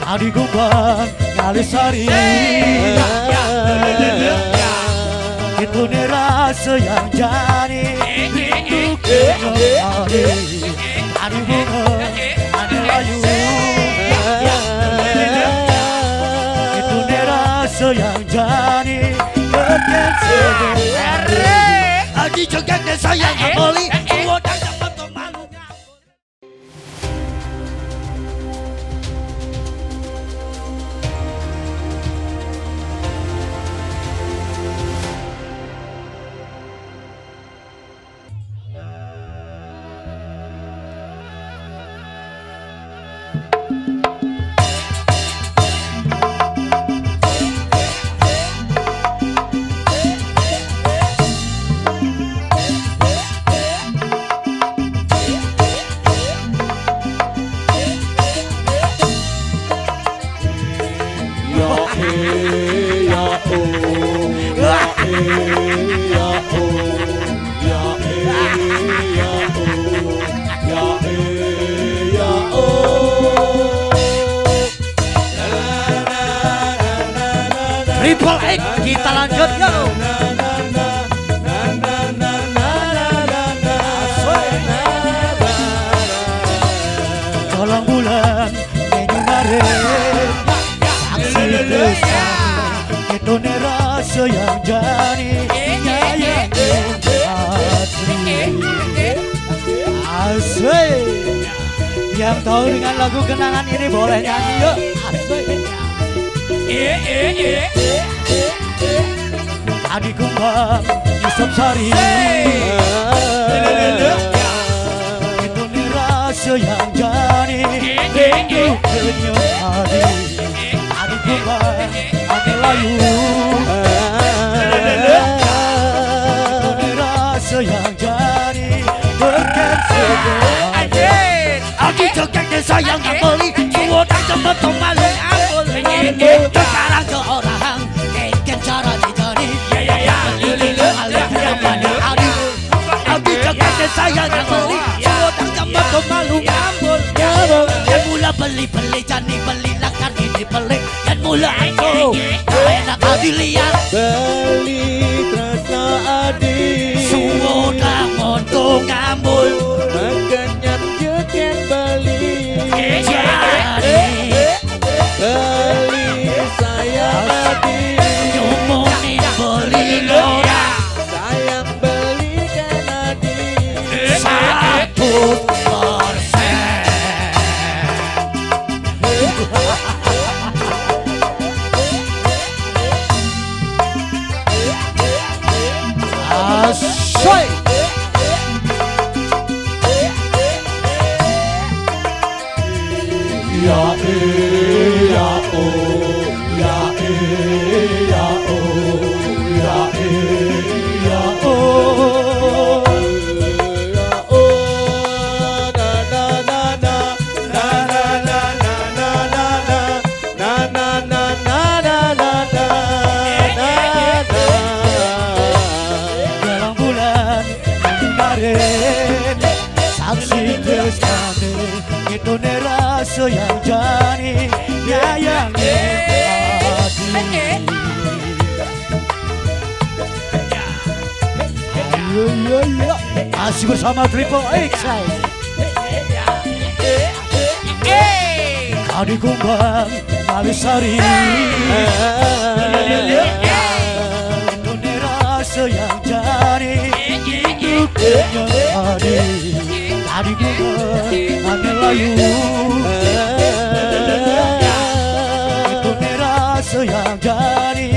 Adi kumbang ngalisari itu nih rasa yang jadi rindu kembali. Adi bunga adi layu itu nih rasa yang jadi keken segera. Adi joget sayang kembali suodang dapat malu. Triple X kita lanjut ya. Tolong bulan menyinari saksi bersama itu nih rasa yang jadi nyayang hati. Asik. Yang tahu dengan lagu kenangan ini boleh nyanyi yuk. Asik. Adi kumbang Yusuf Sari itu nih rasa yang jadi rindu kembali. Adi kumbang adi layu itu nih rasa yang jadi keken segera. Adi jogetnya sayang kembali suodang cepet kembali. Sekarang seorang keken cara dijadi Adi jogetnya sayang kembali suodang cepet kembali. Yang mula beli-beli jani beli lakar ini beli. Yang mula aku enak Adi lihat beli terasa Adi suodang untuk ngambul makanya joget beli beli sayang Adi nyumunin beli lora sayang belikan Adi 100%. Asyik. Ya ya oh ya ya oh ya ya oh ya oh na na na na na na na na na na na na na na na dalam bulan kemarin saksi bersama itu nih rasa yang jadi nyayang hati. Masih bersama Triple X. Adi kumbang Malisari itu nih rasa yang jadi hidupnya Adi. Adi kumbang Adi layu itu nih rasa yang jadi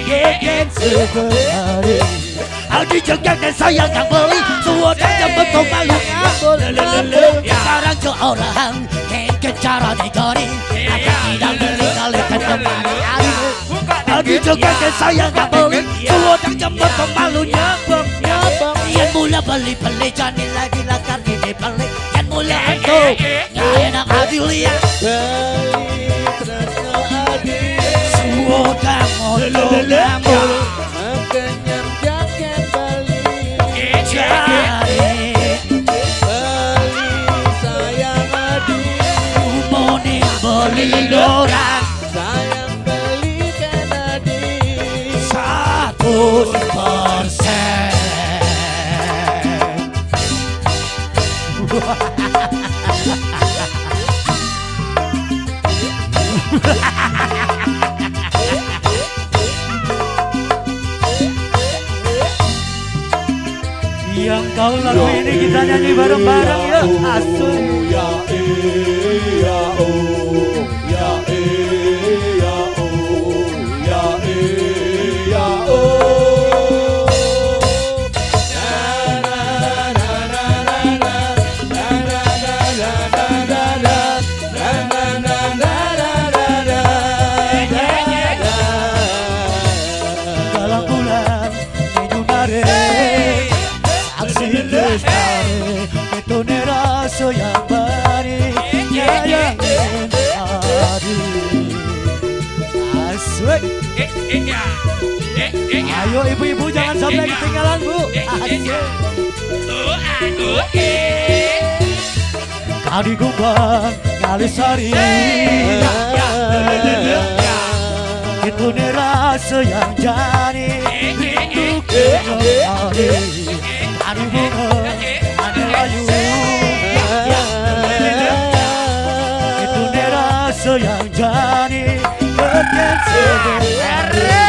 keken segera. Adi jogetnya sayang yang beli suodang cepet kembali ngambul. Sekarang seorang keken cara dijadi apa tidak beli kalikan kembali. Adi jogetnya sayang yang beli suodang cepet kembali nyambung. Yang mula beli-beli jani lagi lakar gini beli. Yang mula aku enak Adi lihat beli terasa Adi suodang untuk ngambul makanya joget beli jadi beli sayang Adi beli lora Yang tahu lagu ini kita nyanyi bareng-bareng ya. Asik. Ya ya oh ya ya oh ya ya oh. Dalam bulan Januari aksi lestari itu rasa yang bari yang hari asik. Ayo ibu-ibu jangan sampai ketinggalan bu. Asik. Kali Gumbang kali Sari itu rasa yang jadi rindu kembali. Hari bunga ada layu itu rasa yang jadi keken sebenarnya.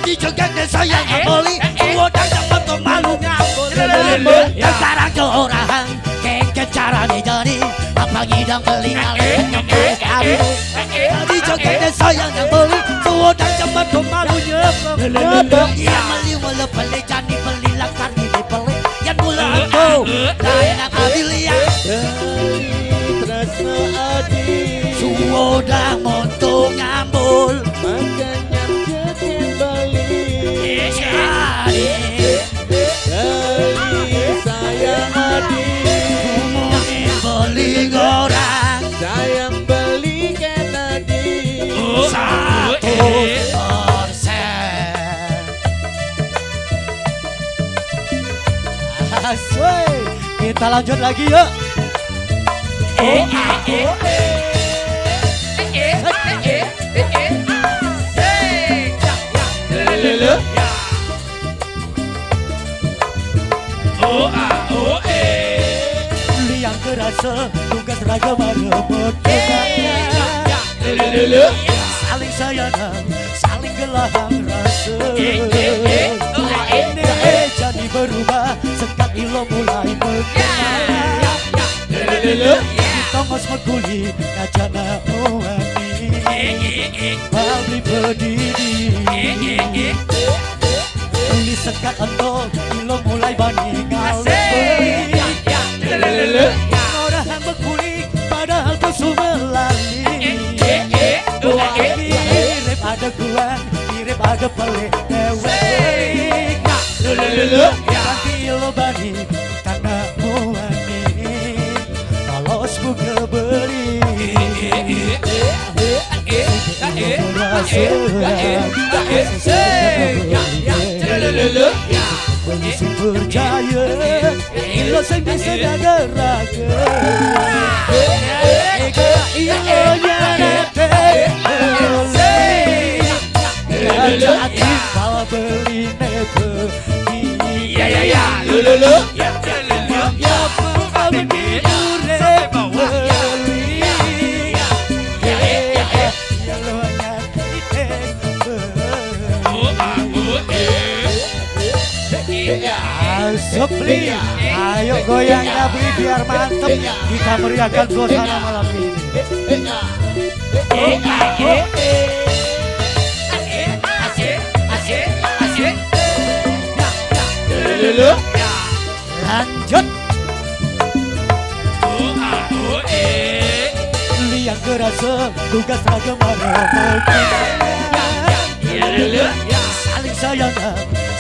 Di Jogja saya ngaboli Udah dapat malu ngabol Dan sekarang ke orang Keken caranya jadi Apa ngidang beli ngalih nyembuh kamu. Di Jogja saya ngaboli Udah dapat malu nyebab Yang meli beli jani beli lakar ini beli Yang mula aku Layak abilia Terasa adil Sudah montung ngambul Makanya kembali Dari sayang adil Beli orang Sayang beli Kennedy 100%. Asik. Kita lanjut lagi yuk. Yang kerasa tugas ragam rebut saling sayang, saling gelahang rasa. Jadi berubah sekali lo mulai mengenal. Kita mas meguli ngajana uani Babli berdiri Uli sekat ento Ilo mulai banding ngalih Orang meguli padahal kusu melali Mirip ada kuan Mirip ada pelik dewek Nanti ilo banding karena uani Kalau buka beli Polisi percaya Ilo saya bisa jaga raga Ilo nyarete Raja hati kalau beli nebe Sepli, ayo goyangnya beli biar mantep. Kita meriahkan suasana malam ini. Lanjut. Liang kerasa tugas ragam saling sayang,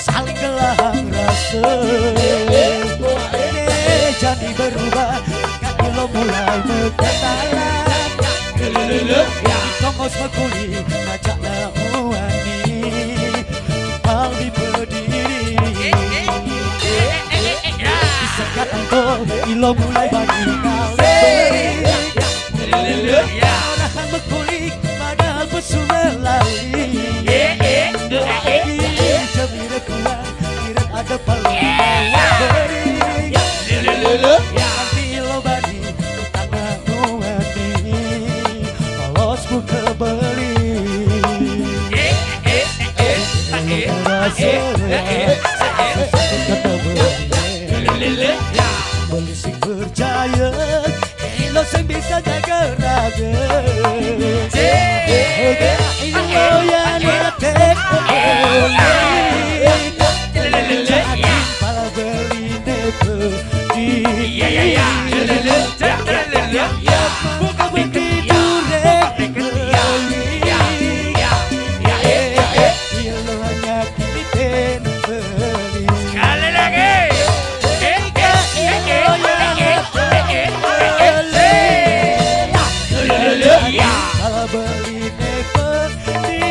saling gelahang rasa. Jadi berubah, kaki lo mulai berkenalan. Kongos meguli, ngajak namuani Baldi berdiri Disekat engkau, ilo mulai banding ngalih Orang meguli, padahal pesu melali Jemire terusku kebeli. Beli sing percaya lo sing bisa jaga raga. Ini lo yang ngetek pala beli nepedi. Buka begitu lo hanya kipin beli. Sekali lagi. Pala beli nepedi.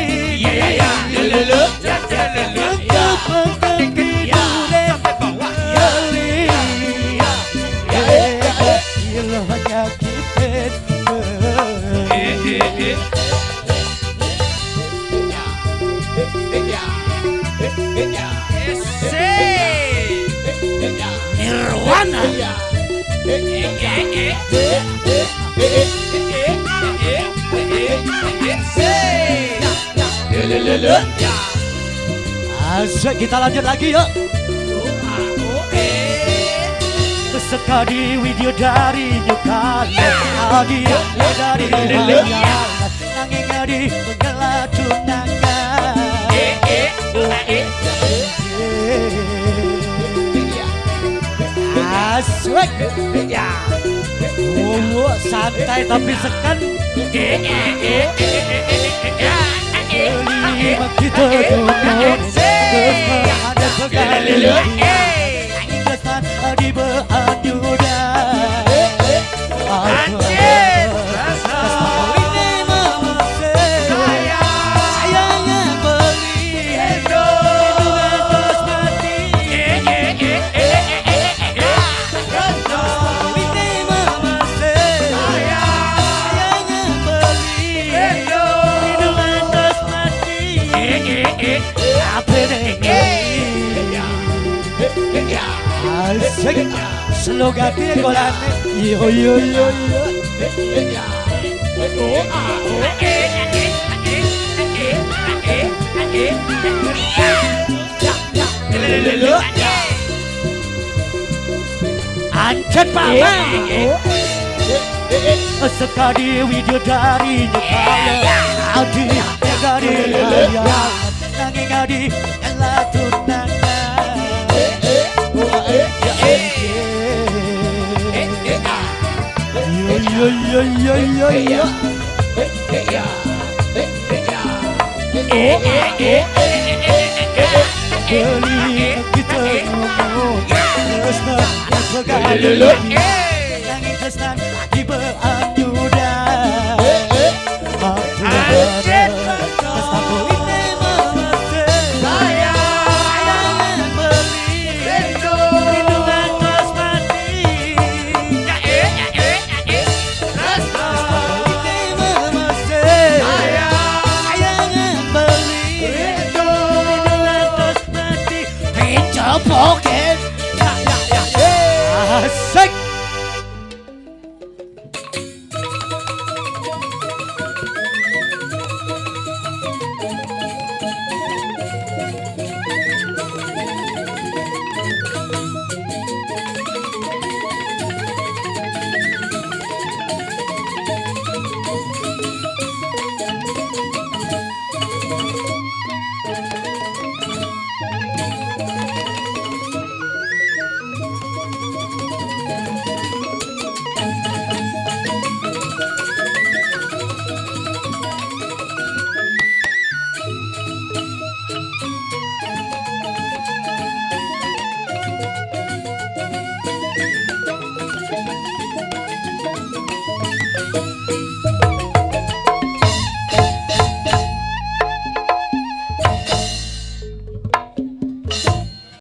Lo hanya kipin beli. Nirwana. Asik, kita lanjut lagi yuk. Sekali video dari nyukan Adi dari hayangan Nanging adi mengelah tunangan. Asik. Santai tapi sekan. Kelima kita duduk ada pegali. Kesan di beanjuda. Anjir. Ini mama sayangnya beli. Hidungan terus mati. Ini mama sayangnya beli. Hidungan terus mati. Apa ini? Asik, slogannya golane. Yo yo yo yo. Ancet papa. Sekali video dari nyekaya. Adi dari hayangan. Nanging adi telah tunangan. Beli kita ngomong Tresnan yang segali Nanging tresnan di beanjuda. Tresnan boleh mama sayang beli. Hidungan terus mati. Tresnan boleh mama sayang beli. Hidungan terus mati. Pencopok